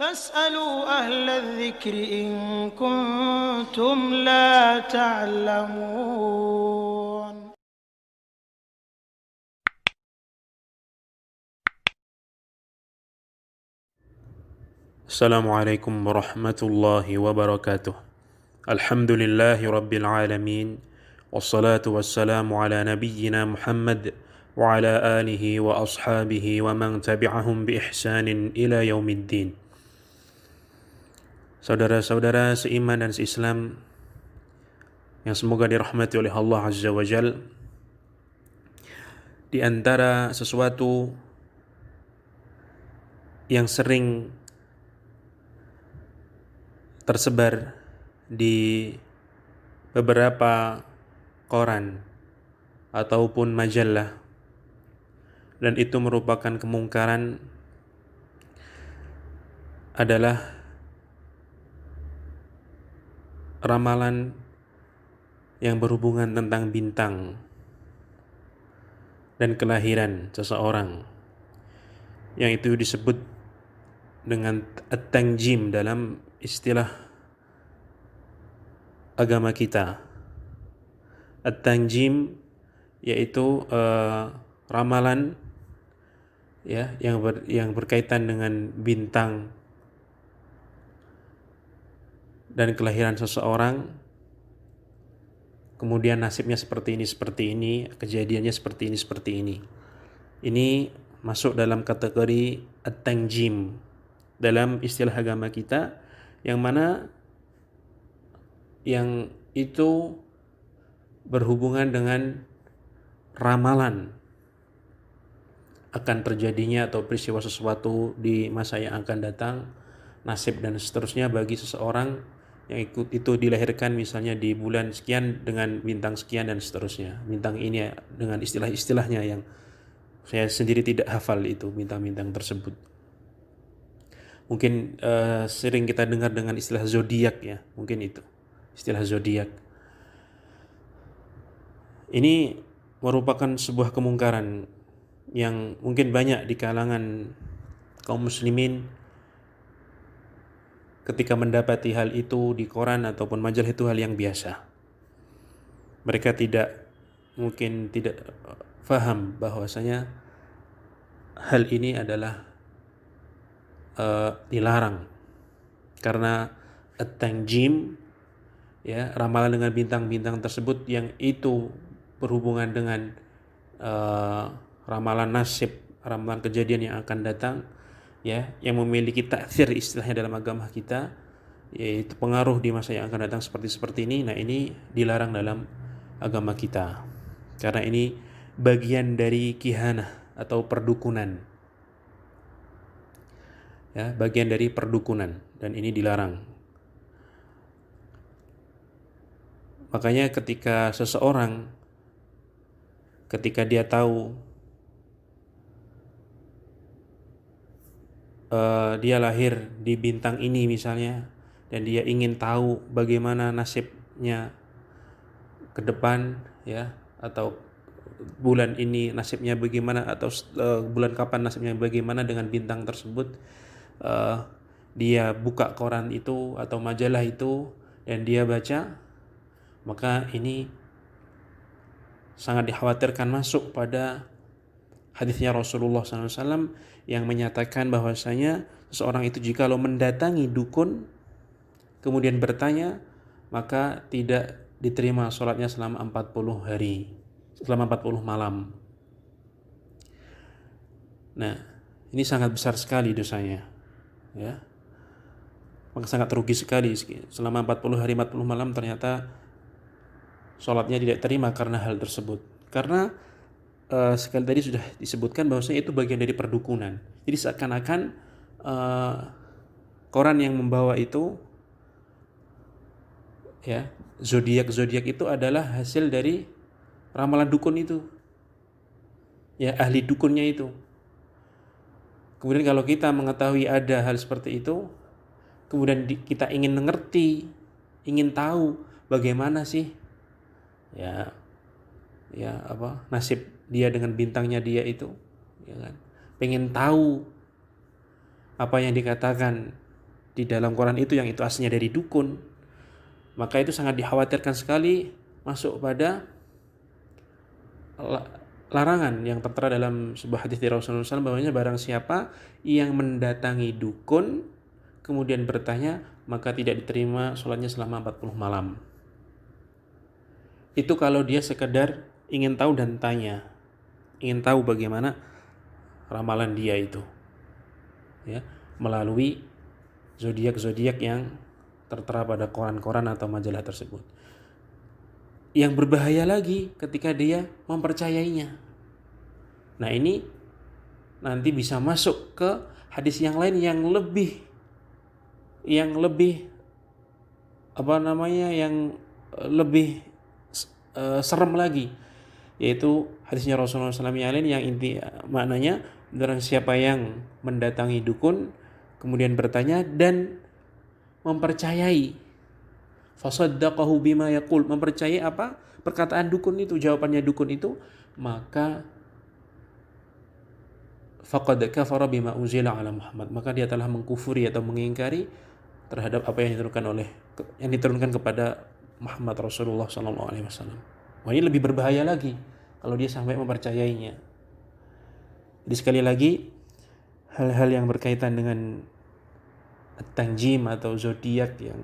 فاسألوا أهل الذكر إن كنتم لا تعلمون. Assalamualaikum warahmatullahi wabarakatuh. Alhamdulillahi rabbil alamin. Wassalatu wassalamu ala nabiyyina Muhammad wa ala alihi wa ashabihi wa man tabi'ahum bi ihsanin ila yaumiddin. Saudara-saudara seiman dan seislam yang semoga dirahmati oleh Allah Azza wa Jal, di antara sesuatu yang sering tersebar di beberapa koran ataupun majalah, dan itu merupakan kemungkaran, adalah ramalan yang berhubungan tentang bintang dan kelahiran seseorang, yang itu disebut dengan at-tanjim dalam istilah agama kita. At-tanjim yaitu ramalan ya yang berkaitan dengan bintang dan kelahiran seseorang, kemudian nasibnya seperti ini, kejadiannya seperti ini. Ini masuk dalam kategori at-tanjim dalam istilah agama kita, yang mana yang itu berhubungan dengan ramalan akan terjadinya atau peristiwa sesuatu di masa yang akan datang, nasib dan seterusnya bagi seseorang yang itu dilahirkan misalnya di bulan sekian dengan bintang sekian dan seterusnya. Bintang ini dengan istilah-istilahnya yang saya sendiri tidak hafal itu bintang-bintang tersebut. Mungkin sering kita dengar dengan istilah zodiak ya, mungkin itu istilah zodiak. Ini merupakan sebuah kemungkaran yang mungkin banyak di kalangan kaum muslimin ketika mendapati hal itu di koran ataupun majalah itu hal yang biasa. Mereka mungkin tidak faham bahwasanya hal ini adalah dilarang, karena at-tanjim ya, ramalan dengan bintang-bintang tersebut yang itu berhubungan dengan ramalan nasib, ramalan kejadian yang akan datang ya, yang memiliki ta'thir istilahnya dalam agama kita, yaitu pengaruh di masa yang akan datang seperti ini. Nah, ini dilarang dalam agama kita karena ini bagian dari kihanah atau perdukunan ya, bagian dari perdukunan, dan ini dilarang. Makanya ketika seseorang dia tahu dia lahir di bintang ini misalnya, dan dia ingin tahu bagaimana nasibnya ke depan ya, atau bulan ini nasibnya bagaimana, atau bulan kapan nasibnya bagaimana dengan bintang tersebut, dia buka koran itu atau majalah itu dan dia baca, maka ini sangat dikhawatirkan masuk pada hadisnya Rasulullah SAW yang menyatakan bahwasanya seseorang itu jikalau mendatangi dukun kemudian bertanya, maka tidak diterima sholatnya selama 40 hari, selama 40 malam. Nah, ini sangat besar sekali dosanya ya, maka sangat rugi sekali. Selama 40 hari 40 malam ternyata sholatnya tidak terima karena hal tersebut. Karena sekali tadi sudah disebutkan bahwasanya itu bagian dari perdukunan. Jadi seakan-akan koran yang membawa itu ya, zodiak itu adalah hasil dari ramalan dukun itu ya, ahli dukunnya itu. Kemudian kalau kita mengetahui ada hal seperti itu, kemudian kita ingin mengerti, ingin tahu bagaimana sih ya nasib dia dengan bintangnya dia itu ya kan, pengen tahu apa yang dikatakan di dalam Quran itu yang itu aslinya dari dukun, maka itu sangat dikhawatirkan sekali masuk pada larangan yang tertera dalam sebuah hadis dari Rasulullah SAW, bahwasanya barang siapa yang mendatangi dukun kemudian bertanya, maka tidak diterima sholatnya selama 40 malam. Itu kalau dia sekedar ingin tahu dan tanya, ingin tahu bagaimana ramalan dia itu, ya, melalui zodiak-zodiak yang tertera pada koran-koran atau majalah tersebut. Yang berbahaya lagi ketika dia mempercayainya. Nah, ini nanti bisa masuk ke hadis yang lain yang lebih yang lebih serem lagi, yaitu hadisnya Rasulullah SAW yang lain yang inti maknanya, barang siapa yang mendatangi dukun kemudian bertanya dan mempercayai, fasaddaqahu bima yaqul, mempercayai apa perkataan dukun itu, jawabannya dukun itu, maka faqad kafara bima unzila ala Muhammad, maka dia telah mengkufuri atau mengingkari terhadap apa yang diturunkan kepada Muhammad Rasulullah SAW. Wah, ini lebih berbahaya lagi kalau dia sampai mempercayainya. Jadi sekali lagi, hal-hal yang berkaitan dengan tanjim atau zodiak yang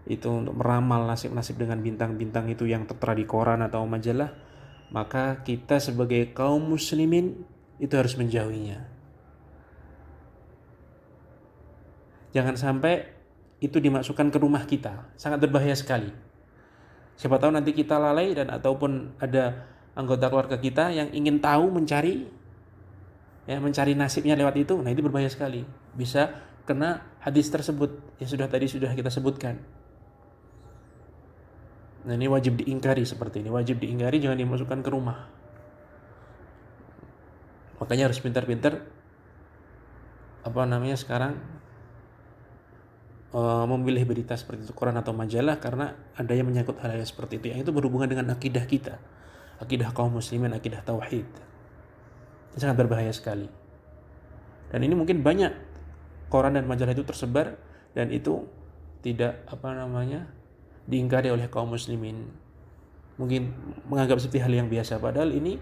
itu untuk meramal nasib-nasib dengan bintang-bintang itu yang tertera di koran atau majalah, maka kita sebagai kaum muslimin itu harus menjauhinya. Jangan sampai itu dimasukkan ke rumah kita, sangat berbahaya sekali. Siapa tahu nanti kita lalai dan ataupun ada anggota keluarga kita yang ingin tahu, mencari nasibnya lewat itu. Nah, itu berbahaya sekali. Bisa kena hadis tersebut yang sudah kita sebutkan. Nah, ini wajib diingkari seperti ini. Wajib diingkari, jangan dimasukkan ke rumah. Makanya harus pintar-pintar sekarang memilih berita seperti itu, koran atau majalah, karena ada yang menyangkut hal-hal seperti itu, yang itu berhubungan dengan akidah kita, akidah kaum muslimin, akidah tauhid. Ini sangat berbahaya sekali. Dan ini mungkin banyak koran dan majalah itu tersebar dan itu tidak diingkari oleh kaum muslimin. Mungkin menganggap seperti hal yang biasa, padahal ini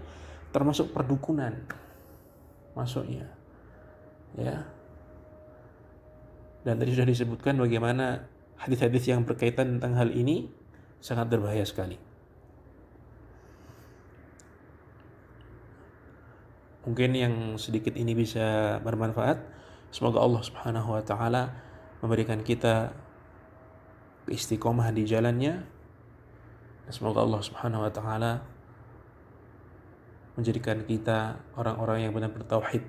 termasuk perdukunan masuknya, ya. Dan tadi sudah disebutkan bagaimana hadis-hadis yang berkaitan tentang hal ini sangat berbahaya sekali. Mungkin yang sedikit ini bisa bermanfaat. Semoga Allah Subhanahu wa taala memberikan kita istiqomah di jalannya. Semoga Allah Subhanahu wa taala menjadikan kita orang-orang yang benar-benar bertauhid,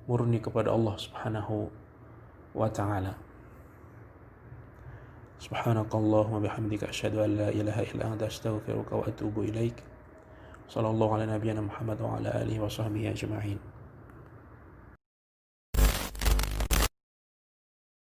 murni kepada Allah Subhanahu wa ta'ala. Subhanakallahumma bihamdika asyhadu an la ilaha illa anta astaghfiruka wa atubu ilaik. Sallallahu ala nabiyyina Muhammad wa ala alihi wa sahbihi ajma'in.